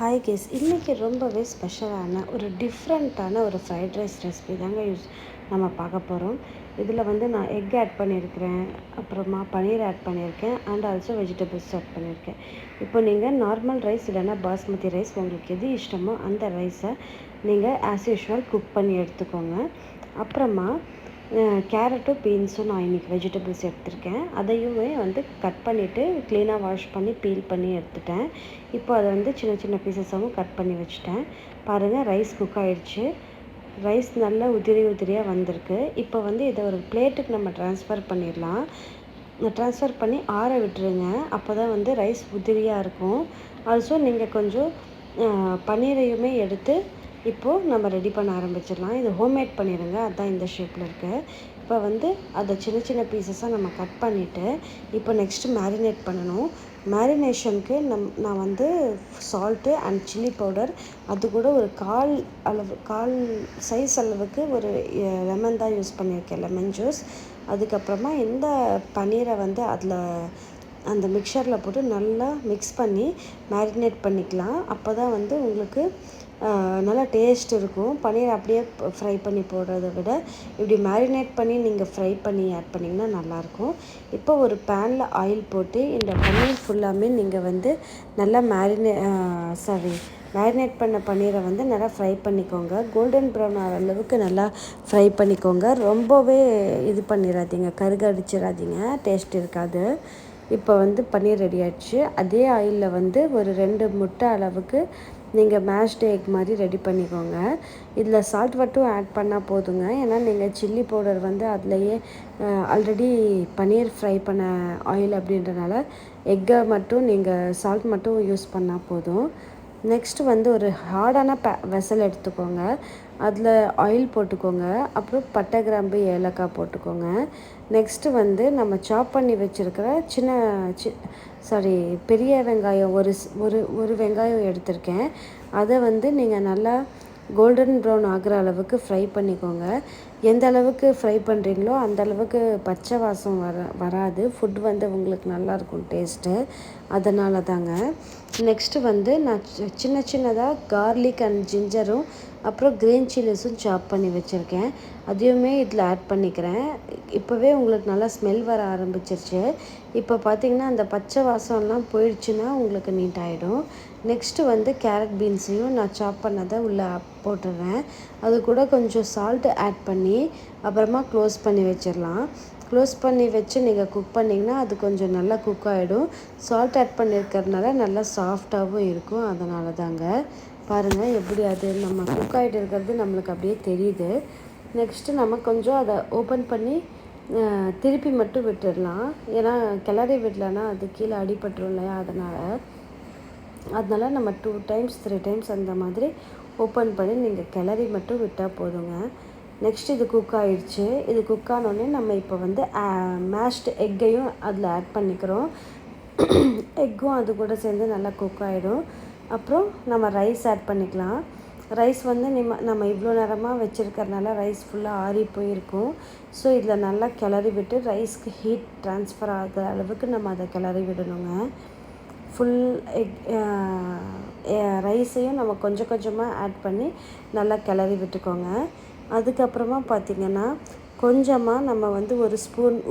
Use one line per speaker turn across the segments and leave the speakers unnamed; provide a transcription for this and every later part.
Hi guys, இன்றைக்கி ரொம்பவே ஸ்பெஷலான ஒரு டிஃப்ரெண்ட்டான ஒரு ஃப்ரைட் ரைஸ் ரெசிபி தாங்க நம்ம பார்க்க போகிறோம். இதில் வந்து நான் எக் ஆட் பண்ணியிருக்கிறேன், அப்புறமா பன்னீர் ஆட் பண்ணியிருக்கேன், அண்ட் ஆல்சோ வெஜிடபிள்ஸ் ஆட் பண்ணியிருக்கேன். இப்போ நீங்கள் நார்மல் ரைஸ் இல்லைன்னா பாஸ்மதி ரைஸ் உங்களுக்கு எது இஷ்டமோ அந்த ரைஸை நீங்கள் ஆஸ் யூஷுவல் குக் பண்ணி எடுத்துக்கோங்க. அப்புறமா கேரட்டும் பீன்ஸும் நான் இன்றைக்கி வெஜிடபிள்ஸ் எடுத்திருக்கேன். அதையுமே வந்து கட் பண்ணிவிட்டு க்ளீனாக வாஷ் பண்ணி பீல் பண்ணி எடுத்துட்டேன். இப்போ அதை வந்து சின்ன சின்ன பீசஸாகவும் கட் பண்ணி வச்சுட்டேன். பாருங்கள், ரைஸ் குக் ஆகிடுச்சு. ரைஸ் நல்லா உதிரியாக வந்திருக்கு. இப்போ வந்து இதை ஒரு பிளேட்டுக்கு நம்ம ட்ரான்ஸ்ஃபர் பண்ணிடலாம். ட்ரான்ஸ்ஃபர் பண்ணி ஆற விட்டுருங்க. அப்போ தான் வந்து ரைஸ் உதிரியாக இருக்கும். ஆல்சோ நீங்கள் கொஞ்சம் பன்னீரையுமே எடுத்து இப்போது நம்ம ரெடி பண்ண ஆரம்பிச்சிடலாம். இது ஹோம்மேட் பண்ணிடுங்க, அதுதான் இந்த ஷேப்பில் இருக்குது. இப்போ வந்து அதை சின்ன சின்ன பீசஸாக நம்ம கட் பண்ணிவிட்டு இப்போ நெக்ஸ்ட்டு மேரினேட் பண்ணணும். மேரினேஷனுக்கு நான் வந்து சால்ட்டு அண்ட் சில்லி பவுடர், அது கூட ஒரு கால் சைஸ் அளவுக்கு ஒரு லெமன் தான் யூஸ் பண்ணியிருக்கேன், லெமன் ஜூஸ். அதுக்கப்புறமா இந்த பன்னீரை வந்து அதில் அந்த மிக்சரில் போட்டு நல்லா மிக்ஸ் பண்ணி மேரினேட் பண்ணிக்கலாம். அப்போ தான் வந்து உங்களுக்கு நல்லா டேஸ்ட் இருக்கும். பன்னீர் அப்படியே ஃப்ரை பண்ணி போடுறத விட இப்படி மேரினேட் பண்ணி நீங்கள் ஃப்ரை பண்ணி ஆட் பண்ணிங்கன்னா நல்லாயிருக்கும். இப்போ ஒரு பேனில் ஆயில் போட்டு இந்த பன்னீர் ஃபுல்லாமே நீங்கள் வந்து நல்லா மேரினேட் பண்ண பன்னீரை வந்து நல்லா ஃப்ரை பண்ணிக்கோங்க. கோல்டன் ப்ரௌன் ஆகிற அளவுக்கு நல்லா ஃப்ரை பண்ணிக்கோங்க. ரொம்பவே இது பண்ணிடாதீங்க, கருகடிச்சிடாதீங்க, டேஸ்ட் இருக்காது. இப்போ வந்து பன்னீர் ரெடி ஆகிடுச்சு. அதே ஆயிலில் வந்து ஒரு 2 முட்டை அளவுக்கு நீங்கள் மேஷ்டு எக் மாதிரி ரெடி பண்ணிக்கோங்க. இதில் சால்ட் மட்டும் ஆட் பண்ணால் போதுங்க. ஏன்னா நீங்கள் சில்லி பவுடர் வந்து அதுலேயே ஆல்ரெடி பன்னீர் ஃப்ரை பண்ண ஆயில் அப்படின்றனால எக்கை மட்டும் நீங்கள் சால்ட் மட்டும் யூஸ் பண்ணால் போதும். நெக்ஸ்ட்டு வந்து ஒரு ஹார்டான வெசல் எடுத்துக்கோங்க. அதில் ஆயில் போட்டுக்கோங்க. அப்புறம் பட்டை, கிராம்பு, ஏலக்காய் போட்டுக்கோங்க. நெக்ஸ்ட்டு வந்து நம்ம சாப் பண்ணி வச்சுருக்கிற பெரிய வெங்காயம் ஒரு வெங்காயம் எடுத்திருக்கேன். அதை வந்து நீங்கள் நல்லா கோல்டன் ப்ரௌன் ஆகிற அளவுக்கு ஃப்ரை பண்ணிக்கோங்க. எந்த அளவுக்கு ஃப்ரை பண்ணுறீங்களோ அந்த அளவுக்கு பச்சை வாசம் வராது. ஃபுட் வந்து உங்களுக்கு நல்லாயிருக்கும் டேஸ்ட்டு, அதனால தாங்க. நெக்ஸ்ட்டு வந்து நான் சின்னதாக கார்லிக் அண்ட் ஜிஞ்சரும் அப்புறம் க்ரீன் சில்லிஸும் சாப் பண்ணி வச்சுருக்கேன். அதையுமே இதில் ஆட் பண்ணிக்கிறேன். இப்போவே உங்களுக்கு நல்லா ஸ்மெல் வர ஆரம்பிச்சிருச்சு. இப்போ பார்த்திங்கன்னா அந்த பச்சை வாசம்லாம் போயிடுச்சுன்னா உங்களுக்கு நீட் ஆகிடும். நெக்ஸ்ட்டு வந்து கேரட் பீன்ஸையும் நான் சாப் பண்ணதை உள்ளே போட்டுடுறேன். அது கூட கொஞ்சம் சால்ட்டு ஆட் பண்ணி அப்புறமா க்ளோஸ் பண்ணி வச்சிடலாம். க்ளோஸ் பண்ணி வச்சு நீங்கள் குக் பண்ணிங்கன்னா அது கொஞ்சம் நல்லா குக் ஆகிடும். சால்ட் ஆட் பண்ணியிருக்கிறதுனால நல்லா சாஃப்டாகவும் இருக்கும், அதனால தாங்க. பாருங்கள் எப்படி அது நம்ம குக் ஆகிட்டு இருக்கிறது நம்மளுக்கு அப்படியே தெரியுது. நெக்ஸ்ட்டு நம்ம கொஞ்சம் அதை ஓப்பன் பண்ணி திருப்பி மட்டும் விட்டுடலாம். ஏன்னா கிளறி விடலைன்னா அது கீழே அடிபட்டுரும் இல்லையா, அதனால் நம்ம 2 டைம்ஸ் 3 டைம்ஸ் அந்த மாதிரி ஓப்பன் பண்ணி நீங்கள் கிளறி மட்டும் விட்டால் போதுங்க. நெக்ஸ்ட் இது குக் ஆகிடுச்சு. இது குக் ஆனோடனே நம்ம இப்போ வந்து மேஷ்டு எக்கையும் அதில் ஆட் பண்ணிக்கிறோம். எக்கும் அது கூட சேர்ந்து நல்லா குக் ஆகிடும். அப்புறம் நம்ம ரைஸ் ஆட் பண்ணிக்கலாம். ரைஸ் வந்து நம்ம இவ்வளோ நேரமாக வச்சுருக்கறனால ரைஸ் ஃபுல்லாக ஆறி போயிருக்கும். ஸோ இதில் நல்லா கிளறி விட்டு ரைஸ்க்கு ஹீட் ட்ரான்ஸ்ஃபர் ஆகிற அளவுக்கு நம்ம அதை கிளறி விடணுங்க. ஃபுல் ரைஸையும் நம்ம கொஞ்சம் கொஞ்சமாக ஆட் பண்ணி நல்லா கிளறி விட்டுக்கோங்க. அதுக்கப்புறமா பார்த்திங்கன்னா கொஞ்சமாக நம்ம வந்து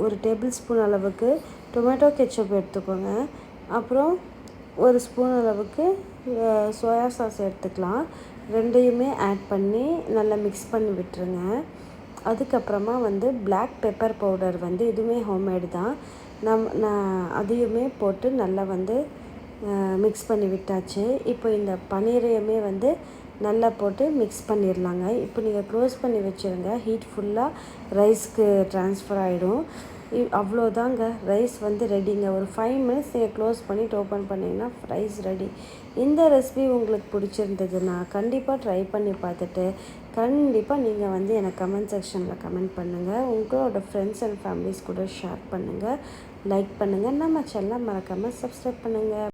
ஒரு டேபிள் ஸ்பூன் அளவுக்கு டொமேட்டோ கெச்சப் எடுத்துக்கோங்க. அப்புறம் ஒரு ஸ்பூன் அளவுக்கு சோயா சாஸ் எடுத்துக்கலாம். ரெண்டையுமே ஆட் பண்ணி நல்லா மிக்ஸ் பண்ணி விட்டுருங்க. அதுக்கப்புறமா வந்து பிளாக் பெப்பர் பவுடர் வந்து இதுவுமே ஹோம்மேடு தான். நான் அதையுமே போட்டு நல்லா வந்து மிக்ஸ் பண்ணி விட்டாச்சு. இப்போ இந்த பன்னீரையுமே வந்து நல்லா போட்டு மிக்ஸ் பண்ணிடலாங்க. இப்போ நீங்கள் க்ளோஸ் பண்ணி வச்சுருங்க. ஹீட் ஃபுல்லாக ரைஸ்க்கு ட்ரான்ஸ்ஃபர் ஆகிடும். அவ்வளோதாங்க, ரைஸ் வந்து ரெடிங்க. ஒரு 5 மினிட்ஸ் நீங்கள் க்ளோஸ் பண்ணிவிட்டு ஓப்பன் பண்ணிங்கன்னா ரைஸ் ரெடி. இந்த ரெசிபி உங்களுக்கு பிடிச்சிருந்ததுன்னா கண்டிப்பாக ட்ரை பண்ணி பார்த்துட்டு கண்டிப்பாக நீங்கள் வந்து எனக்கு கமெண்ட் செக்ஷனில் கமெண்ட் பண்ணுங்கள். உங்களோட ஃப்ரெண்ட்ஸ் அண்ட் ஃபேமிலிஸ் கூட ஷேர் பண்ணுங்கள், லைக் பண்ணுங்கள். நம்ம சேனலை மறக்காமல் சப்ஸ்கிரைப் பண்ணுங்கள்.